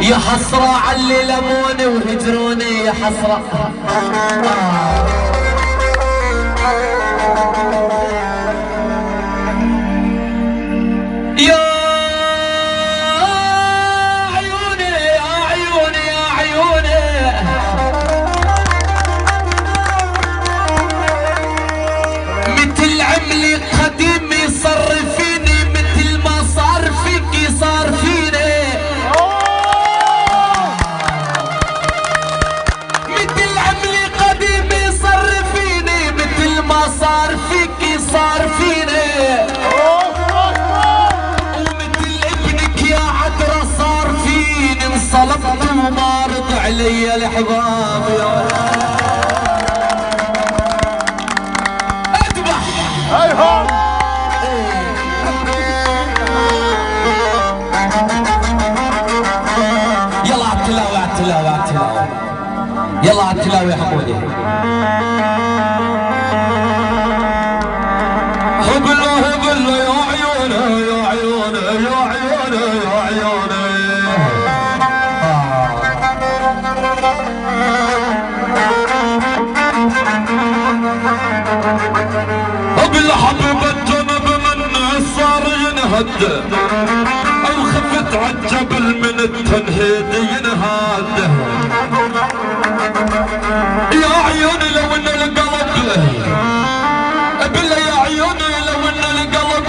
يا حسرة علي لموني وهجروني يا حسرة. يا عيوني يا عيوني يا عيوني مثل عملي قديم يصرفيني مثل ما صار فيك صار فيني. مثل عملي قديم يصرفيني مثل ما صار فيك صار فيني. انصلبت وما رضى علي الحباب يا اذبح. هيهم يلا عالتلاوة عالتلاوة عالتلاوة يلا عالتلاوة يا حمودي. هبلوا هبلوا يا عيوني يا عيوني يا عيوني يا عيوني. بالحبيب الجنب من صار ينهد او خفت عالجبل من التنهيد ينهاد. يا عيوني لو ان القلب بالله يا عيوني لو ان القلب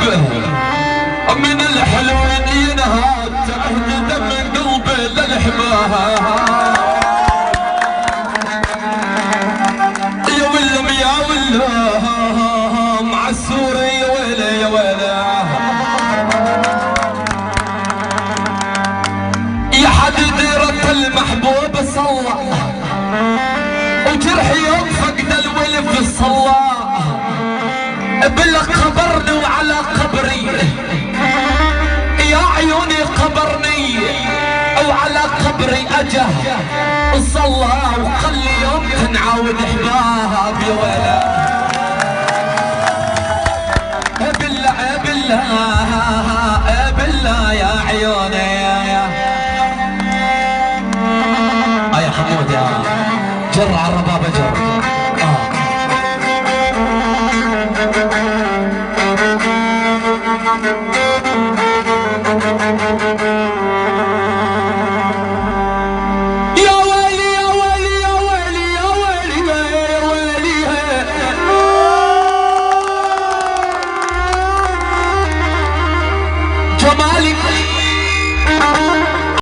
من الحلوين ينهاد تهدد من قلبي للحباب. يا ولم يا ولم عالسوري يا ويلي يا ويلي. يا حد ديرة المحبوب صلى وجرحي يوم فقد الولف صلى. بالله قبرني وعلى قبري يا عيوني قبرني وعلى قبري اجه صلى وقال لي يوم تنعاود احباب يا ويلي. بالله بالله بالله يا عيوني يا حمود يا جر على الربابه جر.